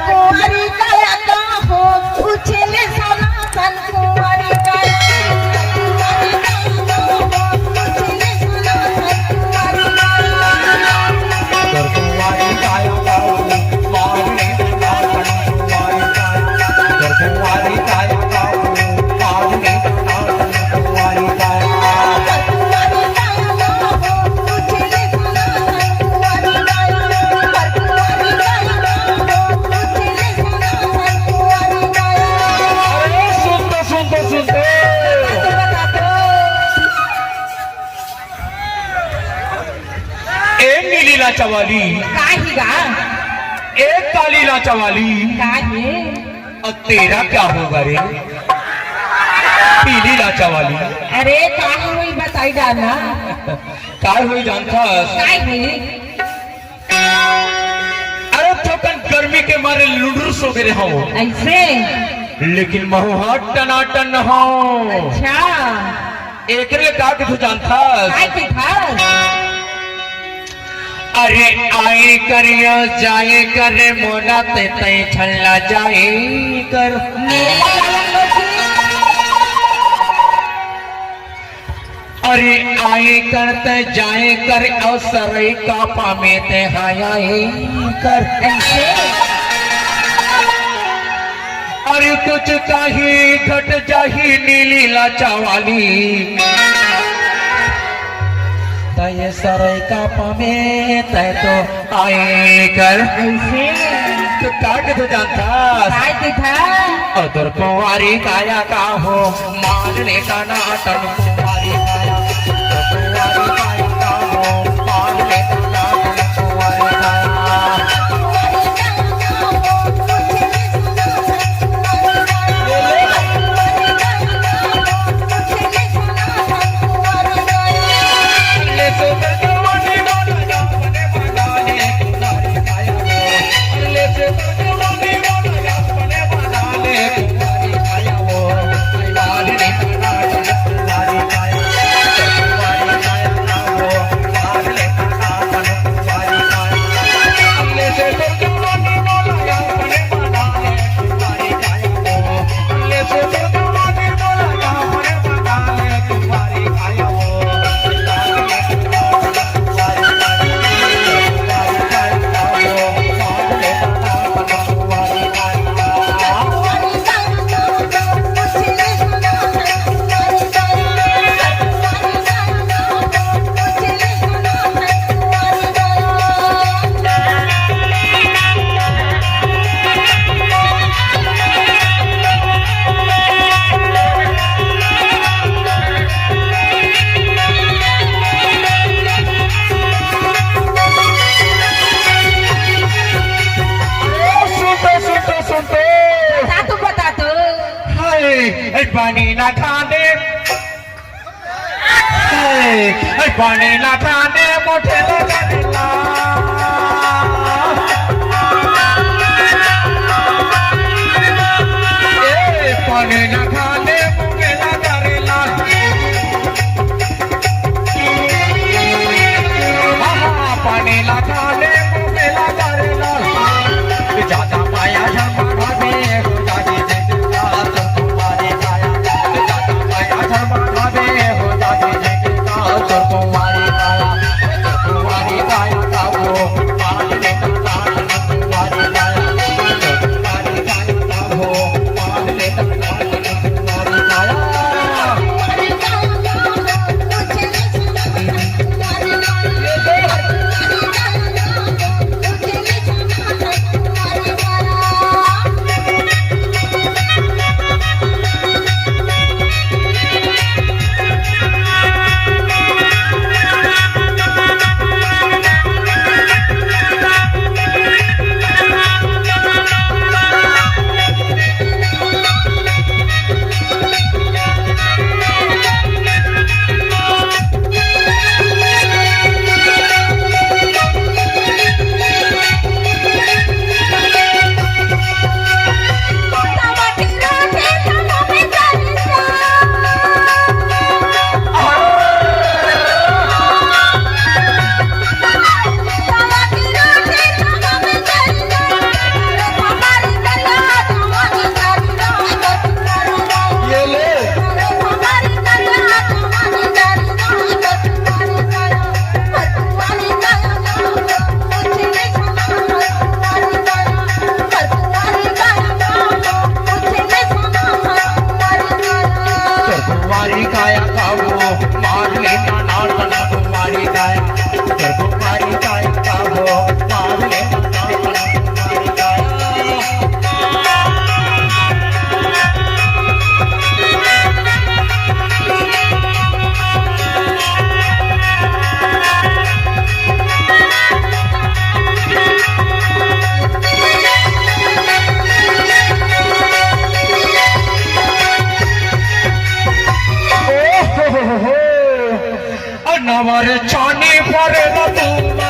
कुंवारी काया का हो उछले सोना सन कुंवारी काया चवाली काही गा एक काली नाचा वाली काही और तेरा क्या होगा रे पीली नाचा वाली। अरे काही हुई बताई डालना काय हुई जानता काही हुई अरे थोकन गर्मी के मारे लुडरूस हो गए हो ऐसे लेकिन महुआ टनाटन हो। अच्छा एक का कि तू जानता काय की था अरे आए करियो जाए करे मोना ते तय छल्ला जाए कर अरे आए करते जाए कर अवसर का पामे ते हायाए कर अरे कुछ काही घट जाही नीली लाचा वाली तय सरे का पामे तय तो आए कर ऐसे तो काट तो जानता काय की था अदर कुंवारी काया का हो मानने का नाटन कुंवारी काया कुंवारी काया का हो मानने का नाटन कुंवारी पानी ना खाने पानी ना खाने मोटे लगेला पानी ना खाने मुझे लगेला पानी ना खाने मुझे लगेला ज्यादा माया जमा भावे हो जाती कुंवारी काया আমার চানি পরে না তুলা